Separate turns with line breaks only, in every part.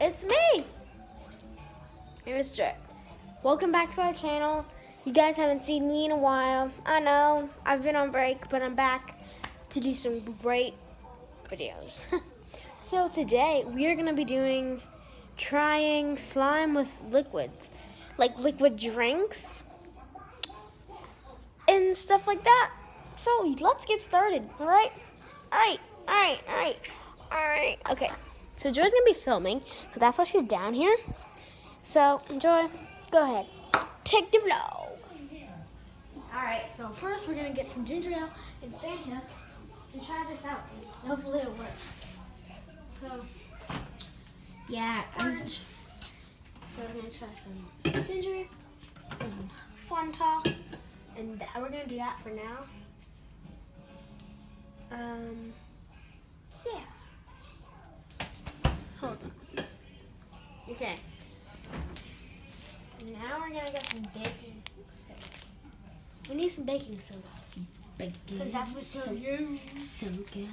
It's me. It's Jay. Welcome back to our channel. You guys haven't seen me in a while. I know, I've been on break, but I'm back to do some great videos. So today, we are going to be trying slime with liquids. Like liquid drinks and stuff like that. So let's get started, alright? Alright. Okay, so Joy's going to be filming, so that's why she's down here. So, Joy, go ahead. Take the vlog. Alright, so first we're going to get some gingerale and fanta to try this out. Hopefully it'll work. So, yeah, orange. So we're going to try some ginger, some fanta, and we're going to do that for now. Yeah. Hold on. Okay. Now we're going to get some baking soda. We need some baking soda. Because that's what's so good. So good.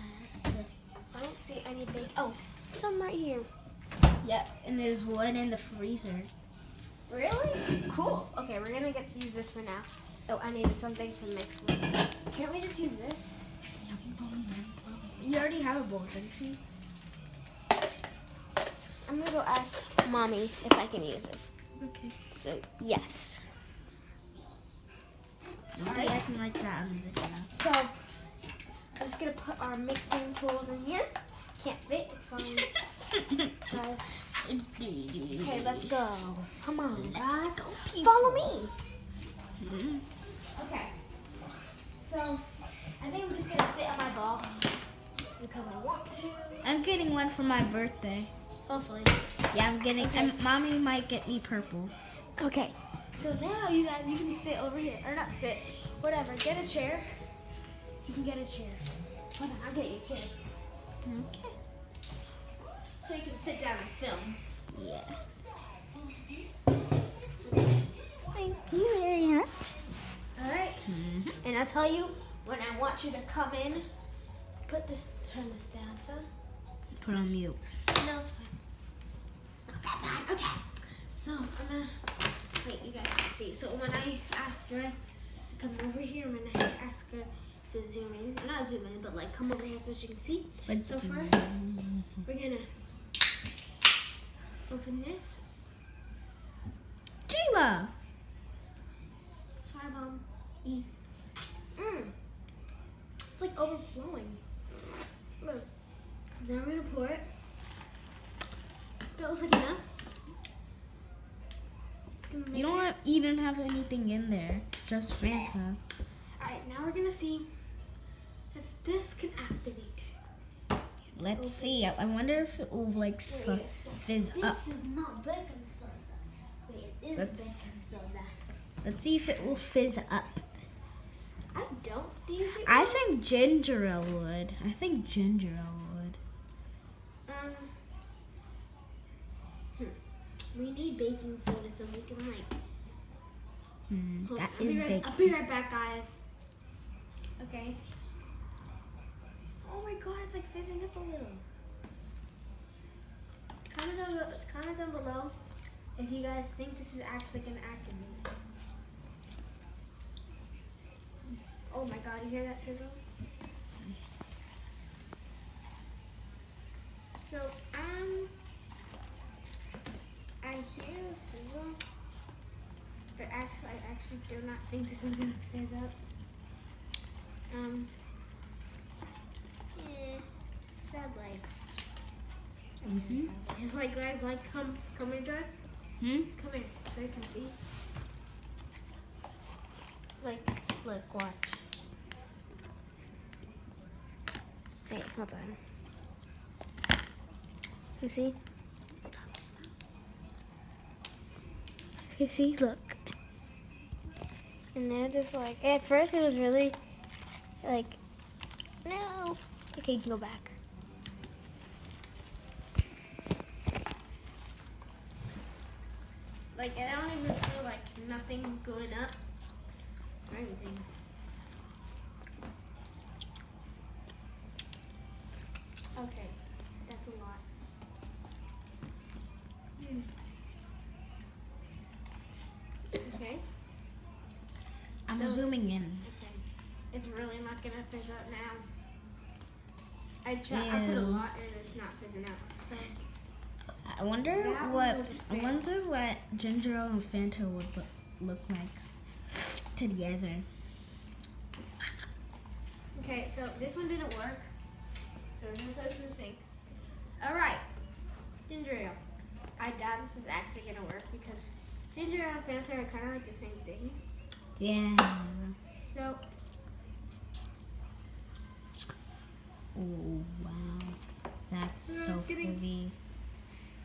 I don't see any baking. Oh, some right here.
Yep, and there's one in the freezer.
Really? Cool. Okay, we're going to use this for now. Oh, I needed something to mix with. Can't we just use this?
You already have a bowl, don't you?
I'm going to go ask Mommy if I can use this.
Okay.
So, yes.
Don't be acting like that on the video.
So, I'm just going to put our mixing tools in here. Can't fit, it's fine. Guys. Okay, let's go. Come on, guys.
Let's go,
follow me.
Mm-hmm.
Okay. So, I think I'm just going to sit on my ball because I want to.
I'm getting one for my birthday.
Hopefully.
Yeah, I'm getting,
Okay.
and Mommy might get me purple.
Okay. So now you guys, you can sit over here. Or not sit, whatever. Get a chair. You can get a chair. Hold on, I'll get you a chair.
Okay.
So you can sit down and film.
Yeah.
Thank you very much. Alright.
Mm-hmm.
And I'll tell you when I want you to come in. Turn this down, son.
Put on mute.
No, it's fine. It's not that bad. Okay. So I'm gonna wait, you guys can see. So when I asked Joy to come over here, I'm gonna ask her to zoom in. Not zoom in, but like come over here so she can see. So first we're gonna open this.
Jayla!
Sorry, Mom. It's like overflowing. Look. Now we're gonna pour it. That looks like enough. It's gonna mix
You don't even have anything in there. Just Fanta.
Alright, now we're gonna see if this can activate.
Let's see. I wonder if it will like fizz up.
This is not baking soda. Wait, it is
Let's-
baking soda.
Let's see if it will fizz up.
I don't think it
I
will.
think gingerale would.
We need baking soda so we can like. Hold
That
on,
is
I'll be right back, guys. Okay. Oh my God, it's like fizzing up a little. Comment down below if you guys think this is actually gonna activate. Oh my God, you hear that sizzle? So, I hear the sizzle, but I actually do not think this is gonna fizz up. Sad life. It's like, guys, like, come here, Joy. Come here, so you can see. Like, look, watch. Hey, hold on. You see? You see? Look. And then just like, at first it was really, like, no. Okay, you can go back. Like, I don't even feel like nothing going up or anything. Okay, that's a lot.
I'm zooming in.
Okay. It's really not gonna fizz up now. I put a lot and it's not fizzing out. So
I wonder what gingerale and Fanta would look like together.
Okay, so this one didn't work. So we're gonna put this in the sink. Alright. Ginger ale. I doubt this is actually gonna work because ginger ale and Fanta are kinda like the same thing.
Yeah.
So
oh wow. That's so
getting-
fizzy.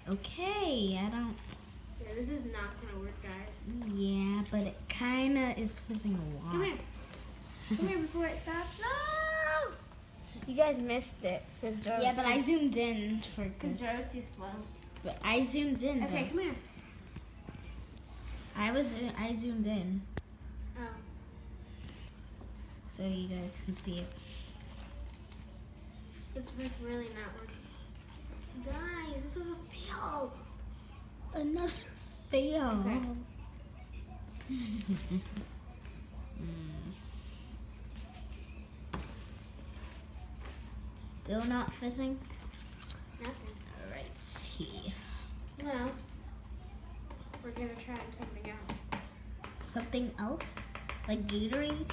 Okay, I don't.
yeah, this is not gonna work, guys.
Yeah, but it kinda is fizzing a lot.
Come here. Come here before it stops. No! You guys missed it because Joe.
Yeah, but I zoomed in for
because Joe's too slow.
But I zoomed in.
Okay,
though.
come here.
I zoomed in
Oh.
so you guys can see it.
It's like really not working. Guys, this was a fail.
Another fail.
Okay.
Still not fizzing.
Nothing.
All right, see.
Well, we're gonna try something else.
Something else, like Gatorade.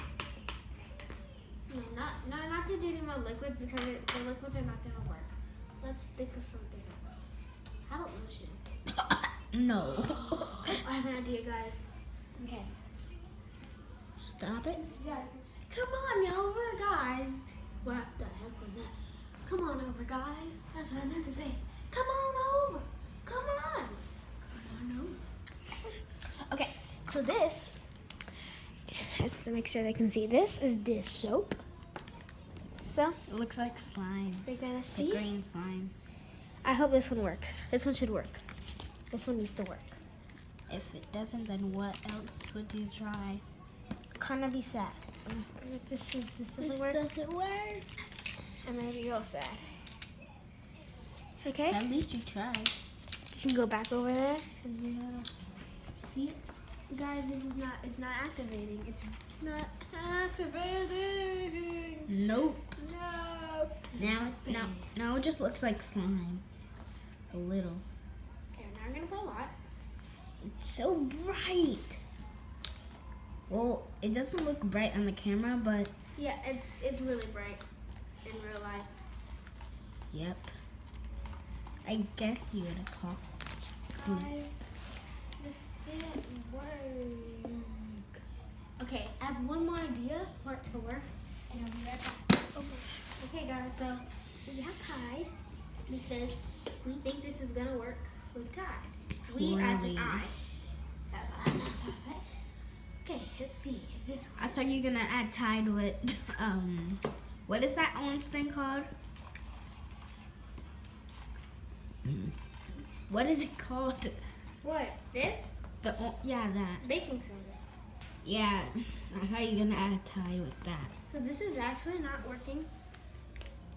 No, not the dating mode liquids because the liquids are not gonna work. Let's think of something else. How about lotion?
No.
I have an idea, guys. Okay.
Stop it.
Yeah. Come on over, guys. What the heck was that? Come on over, guys. That's what I meant to say. Come on over. Come on. Come on over. Okay, so this, just to make sure they can see, this is dish soap. So,
It looks like slime.
we're gonna
The
see.
green slime.
I hope this one works. This one should work. This one needs to work.
If it doesn't, then what else would you try?
Kinda be sad. If this doesn't work,
doesn't work.
I'm gonna be real sad. Okay,
At least you tried.
you can go back over there and see, guys. It's not activating. It's not activating.
Nope.
No.
Now it just looks like slime. A little.
Okay, now we're gonna put a lot.
It's so bright. Well, it doesn't look bright on the camera, but
Yeah, it's really bright in real life.
yep. I guess you would have called.
Guys, this didn't work. Okay, I have one more idea for it to work, and I'll be right back. Okay, guys, so we have Tide because we think this is gonna work with Tide. We as an
Really?
I. That's what I meant to say. Okay, let's see if this works.
I thought you were gonna add Tide with what is that orange thing called? What is it called?
What? This?
Yeah, that.
Baking soda.
Yeah, I thought you were gonna add Tide with that.
So this is actually not working.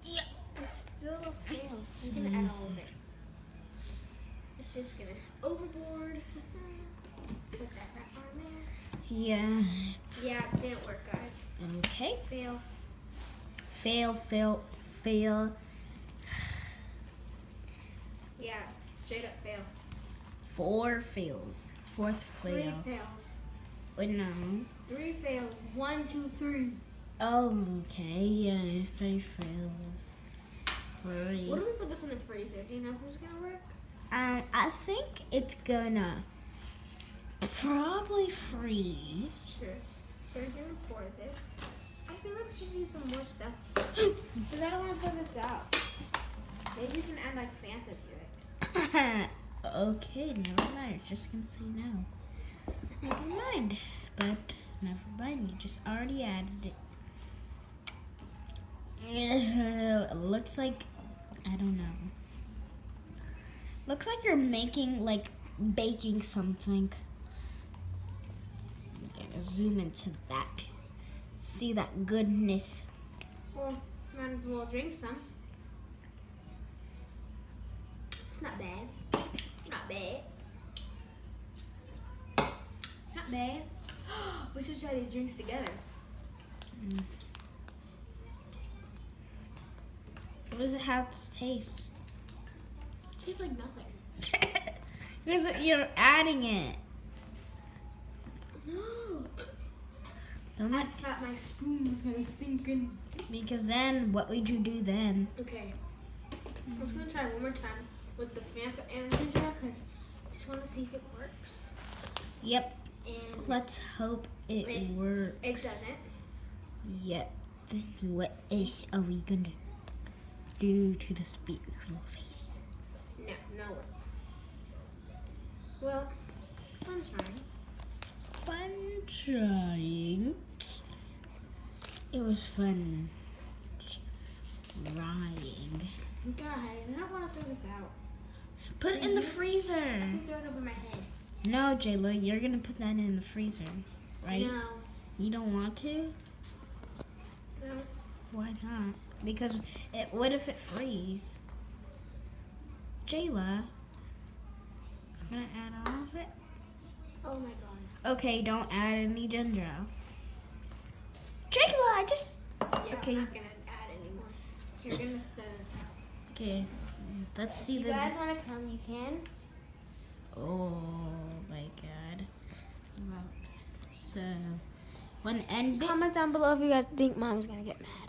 Yeah.
It's still a fail. I'm gonna add all of it. It's just gonna overboard. Put that back on there.
Yeah.
Yeah, it didn't work, guys.
Okay.
Fail.
Fail.
Yeah, straight up fail.
4 fails. 4th fail.
3 fails.
Wait, no.
3 fails. 1, 2, 3.
Oh, okay. Yeah, 3 fails. 3.
What if we put this in the freezer? Do you know if it's gonna work?
I think it's gonna probably freeze.
Sure. So we're gonna pour this. I feel like we should use some more stuff. Because I don't want to throw this out. Maybe we can add like Fanta to it.
Okay, never mind. Just gonna say no. Never mind. But never mind. You just already added it. It looks like, I don't know. Looks like you're making, like, baking something. I'm gonna zoom into that. See that goodness.
Well, might as well drink some. It's not bad. Not bad. Not bad. We should try these drinks together.
What does it have to taste?
Tastes like nothing.
Because you're adding it.
No.
Don't
I thought my spoon was gonna sink in.
Because then, what would you do then?
Okay. I'm just gonna try one more time with the Fanta and ginger ale because I just want to see if it works.
Yep.
And
Let's hope it works.
it doesn't.
Yep. Then what else are we gonna do to the beautiful face?
No works. Well, fun trying.
Fun trying. It was fun trying.
Guys, I don't want to throw this out.
Put it in the freezer.
I throw it over my head.
No, Jayla, you're gonna put that in the freezer, right?
No.
You don't want to?
No.
Why not? Because what if it freeze? Jayla, it's gonna add all of it.
Oh my god.
Okay, don't add any ginger ale. Jayla, I just.
Yeah,
Okay.
I'm not gonna add anymore. You're gonna throw this out.
Okay, let's see
If
the.
you guys want to come, you can.
Oh my god. So, when ending.
Comment down below if you guys think Mom's gonna get mad.